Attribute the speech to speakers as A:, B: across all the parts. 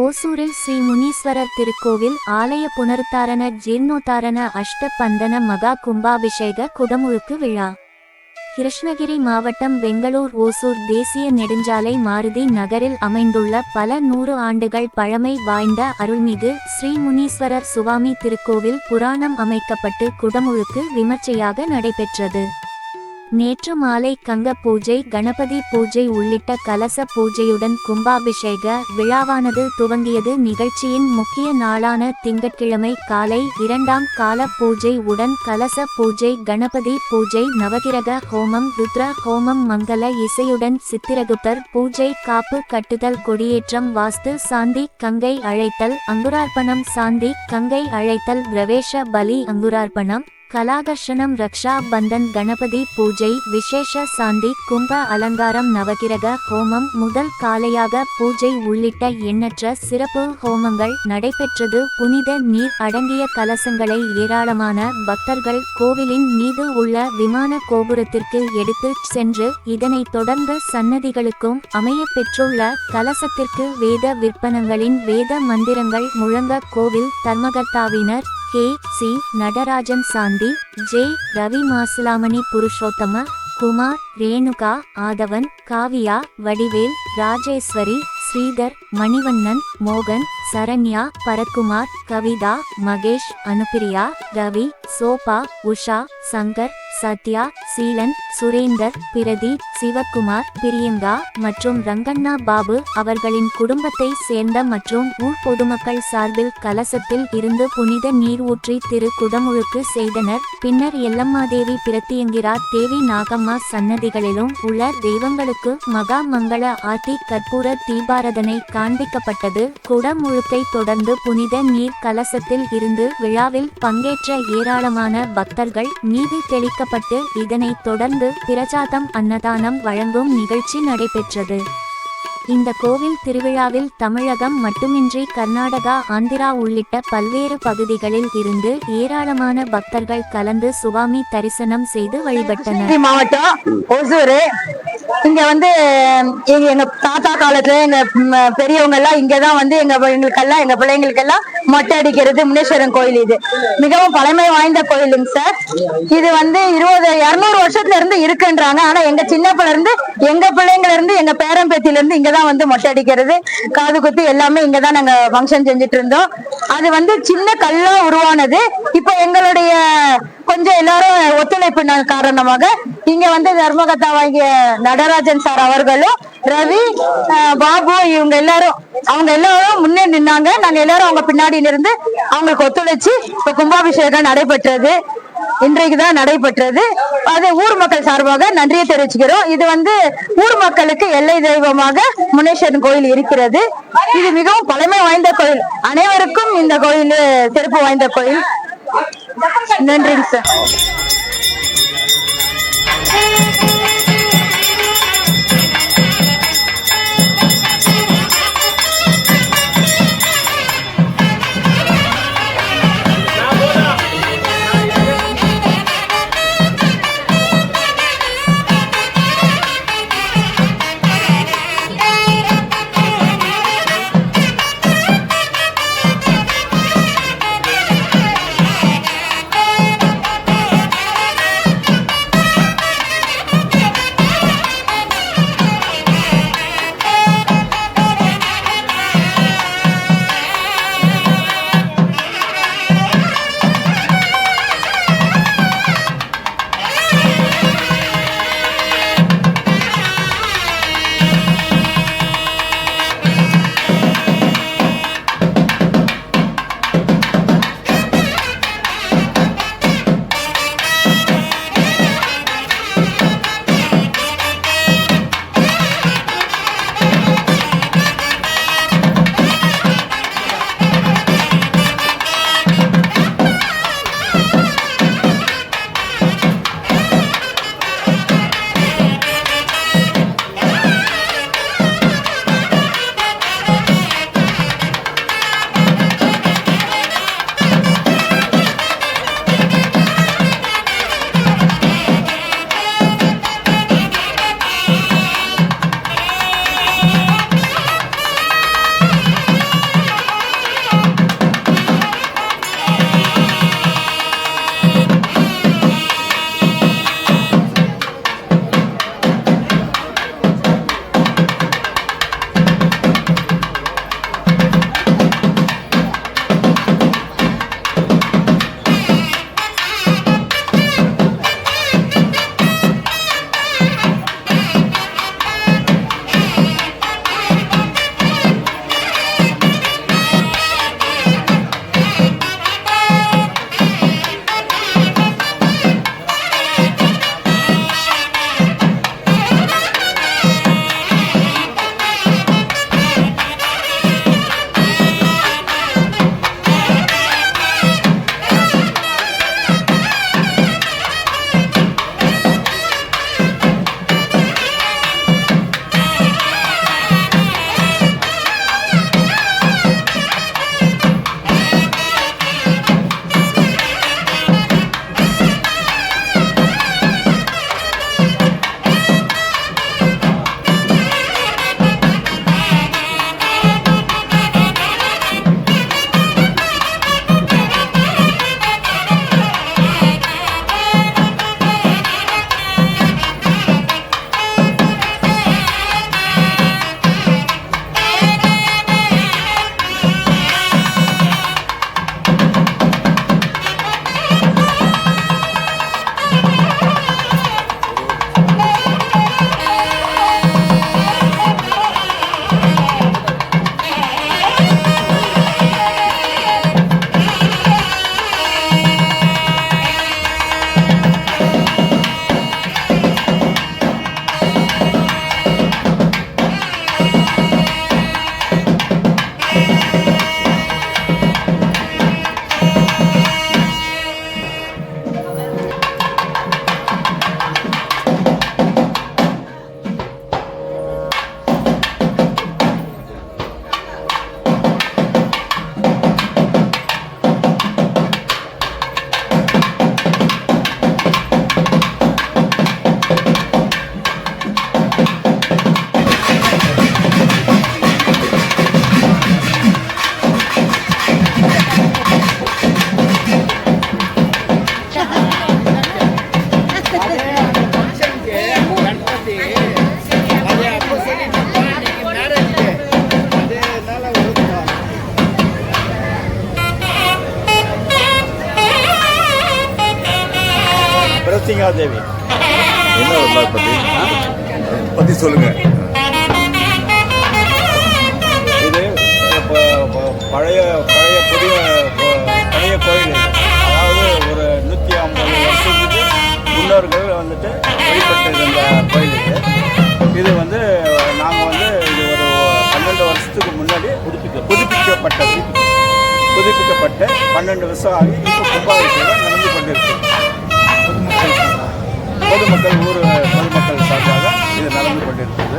A: ஓசூரில் ஸ்ரீ முனீஸ்வரர் திருக்கோவில் ஆலய புனருத்தாரண ஜீர்ணோத்தாரண அஷ்டபந்தன மகா கும்பாபிஷேக குடமுழுக்கு விழா. கிருஷ்ணகிரி மாவட்டம் பெங்களூர் ஓசூர் தேசிய நெடுஞ்சாலை மாருதி நகரில் அமைந்துள்ள பல 100 ஆண்டுகள் பழமை வாய்ந்த அருள்மிகு ஸ்ரீ முனீஸ்வரர் சுவாமி திருக்கோவில் புராணம் அமைக்கப்பட்டு குடமுழுக்கு விமர்சையாக நடைபெற்றது. நேற்று மாலை கங்க பூஜை, கணபதி பூஜை உள்ளிட்ட கலச பூஜையுடன் கும்பாபிஷேக விழாவானது துவங்கியது. நிகழ்ச்சியின் முக்கிய நாளான திங்கட்கிழமை காலை 2ஆம் கால பூஜை உடன் கலச பூஜை, கணபதி பூஜை, நவகிரக ஹோமம், ருத்ர ஹோமம், மங்கள இசையுடன் சித்திரகுப்தர் பூஜை, காப்பு கட்டுதல், கொடியேற்றம், வாஸ்து சாந்தி, கங்கை அழைத்தல், அங்குரார்ப்பணம், சாந்தி கங்கை அழைத்தல், பிரவேச பலி, அங்குரார்ப்பணம், கலாகர்ஷணம், ரக்ஷா பந்தன், கணபதி பூஜை, விசேஷ சாந்தி, கும்ப அலங்காரம், நவகிரக ஹோமம், முதல் காலையாக பூஜை உள்ளிட்ட எண்ணற்ற சிறப்பு ஹோமங்கள் நடைபெற்றது. புனித நீர் அடங்கிய கலசங்களை ஏராளமான பக்தர்கள் கோவிலின் மீது உள்ள விமான கோபுரத்திற்கு எடுத்து சென்று இதனைத் தொடர்ந்து சன்னதிகளுக்கும் அமைய பெற்றுள்ள கலசத்திற்கு வேத விற்பனங்களின் வேத மந்திரங்கள் முழங்க கோவில் தர்மகர்த்தாவினர் கே.சி. நடராஜன், சாந்தி, ஜே. ரவி, மாசிலாமணி, புருஷோத்தம குமார், ரேணுகா, ஆதவன், காவியா, வடிவேல், ராஜேஸ்வரி, ஸ்ரீதர், மணிவண்ணன், மோகன், சரண்யா, பரத்குமார், கவிதா, மகேஷ், அனுப்பிரியா, ரவி, சோபா, உஷா, சங்கர், சத்யா, சீலன், சுரேந்தர், பிரதீப், சிவக்குமார், பிரியங்கா மற்றும் ரங்கண்ணா பாபு அவர்களின் குடும்பத்தை சேர்ந்த மற்றும் ஊர் பொதுமக்கள் சார்பில் கலசத்தில் இருந்து புனித நீர் ஊற்றி திரு குடமுழுக்கு செய்தனர். பின்னர் எல்லம்மாதேவி, பிரத்தியங்கிரா தேவி, நாகம்மா சன்னதிகளிலும் உள்ள தெய்வங்களுக்கு மகா மங்கள ஆர்த்தி கற்பூர தீபாரதனை காண்பிக்கப்பட்டது. குடமுழுக்கை தொடர்ந்து புனித நீர் கலசத்தில் இருந்து விழாவில் பங்கேற்ற ஏராளமான பக்தர்கள் மீது தெளிக்கப்பட்டு இதனைத் தொடர்ந்து பிரசாதம், அன்னதானம் வழங்கும் நிகழ்ச்சி நடைபெற்றது. இந்த கோவில் திருவிழாவில் தமிழகம் மட்டுமின்றி கர்நாடகா, ஆந்திரா உள்ளிட்ட பல்வேறு பகுதிகளில் இருந்து ஏராளமான பக்தர்கள் கலந்து சுவாமி தரிசனம் செய்து வழிபட்டனர்.
B: மாவட்டம் ஓசூர், இங்க எங்க தாத்தா காலத்துல எங்க பெரியவங்க எல்லாம் இங்கதான் எங்களுக்கெல்லாம் எங்க பிள்ளைங்களுக்கெல்லாம் மொட்டை அடிக்கிறது முனீஸ்வரன் கோயில். இது மிகவும் பழமை வாய்ந்த கோயிலுங்க சார். இது 200 வருஷத்துல இருந்து இருக்குன்றாங்க. ஆனா எங்க சின்ன பிள்ளை இருந்து, எங்க பிள்ளைங்கள இருந்து, எங்க பேரன் பேத்தில இருந்து இங்கதான் மொட்டை அடிக்கிறது, காது குத்து எல்லாமே இங்கதான் நாங்க ஃபங்க்ஷன் செஞ்சுட்டு இருந்தோம். அது சின்ன கல்லா உருவானது. இப்ப எங்களுடைய கொஞ்சம் எல்லாரும் ஒத்துழைப்பு காரணமாக இங்க தர்மகர்த்தா வாங்கிய நடராஜன் சார் அவர்களும், ரவி, பாபு இவங்க எல்லாரும் முன்னே நின்னாங்க. நாங்க எல்லாரும் அவங்க பின்னாடி இருந்து அவங்களுக்கு ஒத்துழைச்சு இப்ப கும்பாபிஷேகம் நடைபெற்றது. இன்றைக்குதான் நடைபெற்றது. அது ஊர் மக்கள் சார்பாக நன்றியை தெரிவிச்சுக்கிறோம். இது ஊர் மக்களுக்கு எல்லை தெய்வமாக முனீஸ்வரன் கோயில் இருக்கிறது. இது மிகவும் பழமை வாய்ந்த கோயில். அனைவருக்கும் இந்த கோயில் சிறப்பு வாய்ந்த கோயில். நன்றிங்க சார்.
C: தேவி.
D: என்ன வரலாறு பற்றி சொல்லுங்க.
C: இது பழைய கோயில். அதாவது ஒரு 150 வருஷத்துக்கு முன்னோர்கள் வந்துட்டு வழிபட்டு இருந்த கோயில் இது வந்து நாங்கள் வந்து இது ஒரு 12 வருஷத்துக்கு முன்னாடி புதுப்பிக்கப்பட்டு 12 வருஷம் ஆகி இப்போ கும்பாபிஷேகம் நடந்து கொண்டிருக்கு. பொதுமக்கள் சார்பாக இது நடந்து கொண்டிருக்கிறது.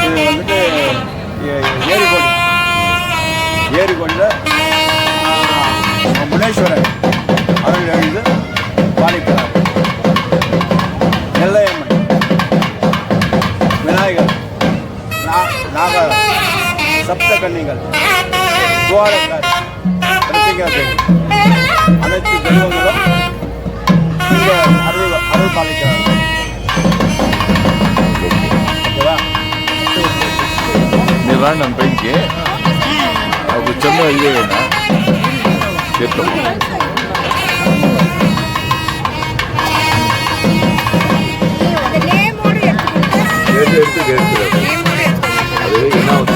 C: இது வந்துட்டு ஏரிகொண்ட முனேஸ்வரர் அவர்கள் எழுந்து பாலிக்கிறார். நெல்லையம்மன், விநாயகர், நாகர், சப்தகன்னிகள், துவாரக்காரி, பிரத்திகா தேவி அனைத்து தெய்வங்களும் இங்கே அருள் பாலிக்கிறார்கள். ஓகேவா?
D: మీరు రాండి నన్ను పైకి ఒక చిన్న ఇదేనా తీర్థం எடுத்து அது என்ன ஆகுது?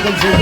D: பூஜை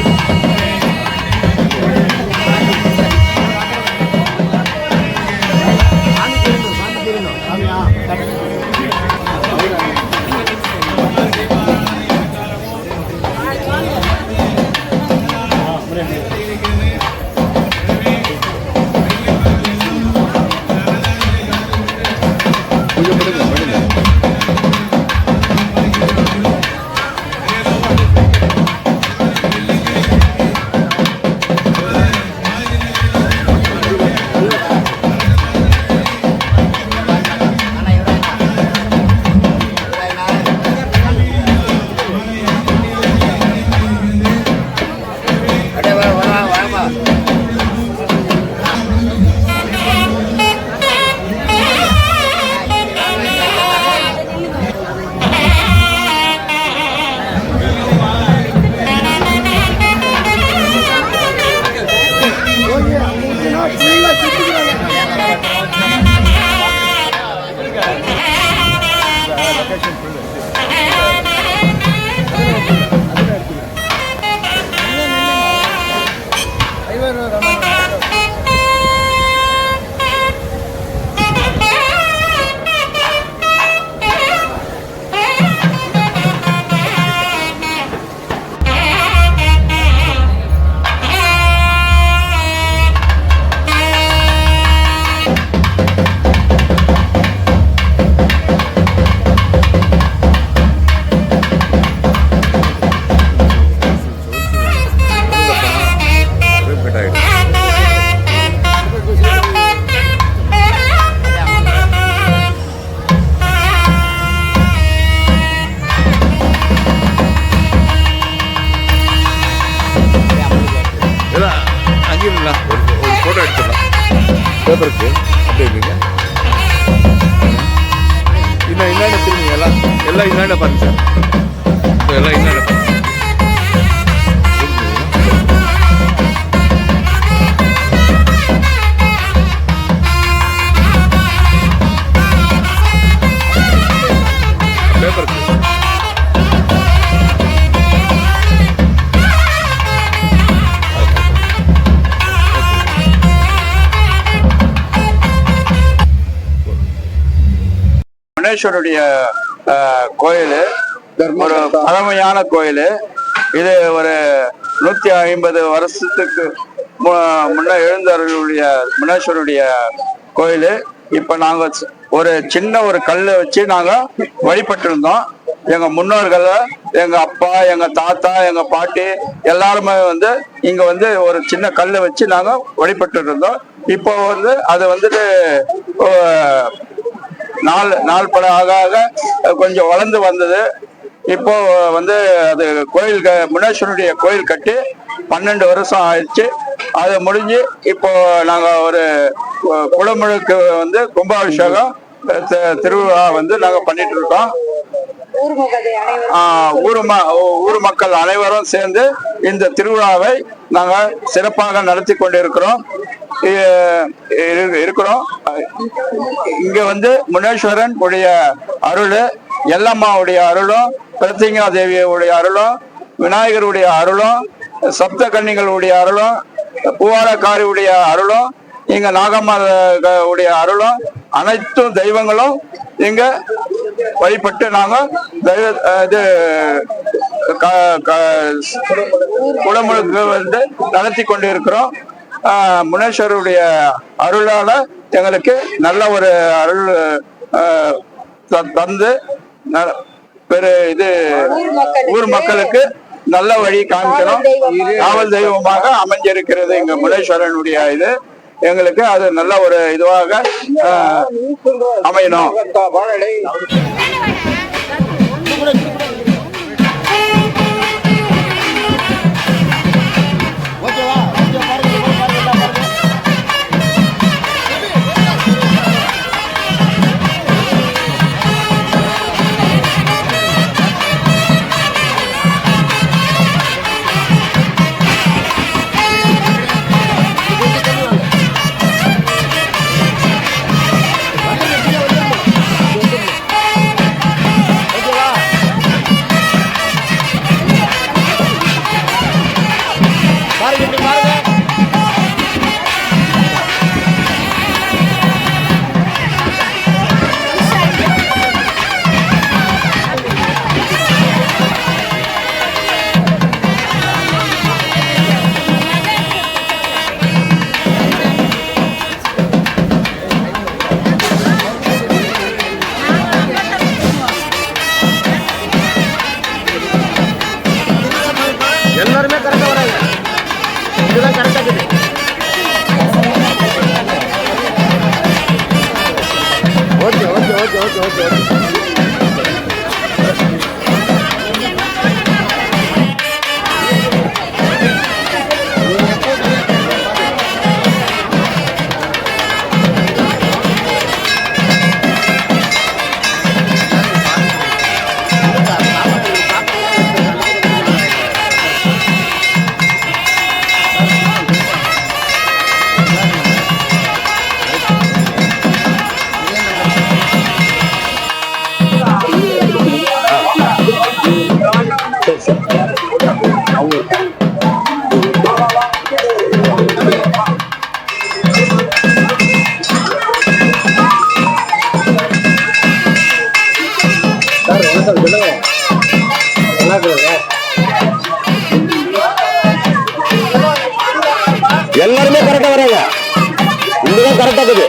D: பண்ணுங்க பண்ணுங்க. ஒரு ஃபோட்டோ எடுத்துடலாம் பேப்பருக்கு. அப்படியே இருக்குங்க. இன்னும் என்னென்ன திரும்பிங்க எல்லாம் என்னென்ன பாருங்க சார். எல்லாம் என்னென்ன பாருங்க. பேப்பருக்கு
C: முனேஸ்வருடைய கோயில் ஒரு பழமையான கோயில். இது ஒரு 150 வருஷத்துக்கு முன்ன எழுந்தவர்களுடைய முனேஸ்வருடைய கோயில். இப்போ நாங்கள் ஒரு சின்ன ஒரு கல்லை வச்சு நாங்கள் வழிபட்டிருந்தோம். எங்கள் முன்னோர்கள், எங்கள் அப்பா, எங்கள் தாத்தா, எங்கள் பாட்டி எல்லாருமே வந்து இங்கே வந்து ஒரு சின்ன கல்லை வச்சு நாங்கள் வழிபட்டு இருந்தோம். இப்போ வந்து அது வந்துட்டு நாள் பட ஆக கொஞ்சம் வளர்ந்து வந்தது. இப்போ வந்து அது கோயில் முனேஸ்வருடைய கோயில் கட்டி 12 வருஷம் ஆயிடுச்சு. அது முடிஞ்சு இப்போ நாங்கள் ஒரு குடமுழுக்கு வந்து கும்பாபிஷேகம் திருவிழா வந்து நாங்கள் பண்ணிட்டு இருக்கோம். ஊர் மக்கள் அனைவரும் சேர்ந்து இந்த திருவிழாவை நாங்கள் சிறப்பாக நடத்தி கொண்டிருக்கிறோம். இங்க வந்து முனேஸ்வரன் உடைய அருள், எல்லம்மாவுடைய அருளும், பிரத்திங்கா தேவியுடைய அருளும், விநாயகருடைய அருளும், சப்த கன்னிகளுடைய அருளும், பூவாரக்காரியுடைய அருளும், இங்க நாகம்மா உடைய அருளும், அனைத்து தெய்வங்களும் இங்க வழிபட்டு நாங்க குடமுழுக்கு வந்து நடத்தி கொண்டு இருக்கிறோம். முனேஸ்வருடைய அருளால எங்களுக்கு நல்ல ஒரு அருள் தந்து ஊர் மக்களுக்கு நல்ல வழி காமிக்கணும். காவல் தெய்வமாக அமைஞ்சிருக்கிறது எங்க முனேஸ்வரனுடைய இது. எங்களுக்கு அது நல்ல ஒரு இதுவாக அமையணும்.
E: எல்லாருமே கரெக்டா வராங்க. இங்கதான் கரெக்டா இருக்குது.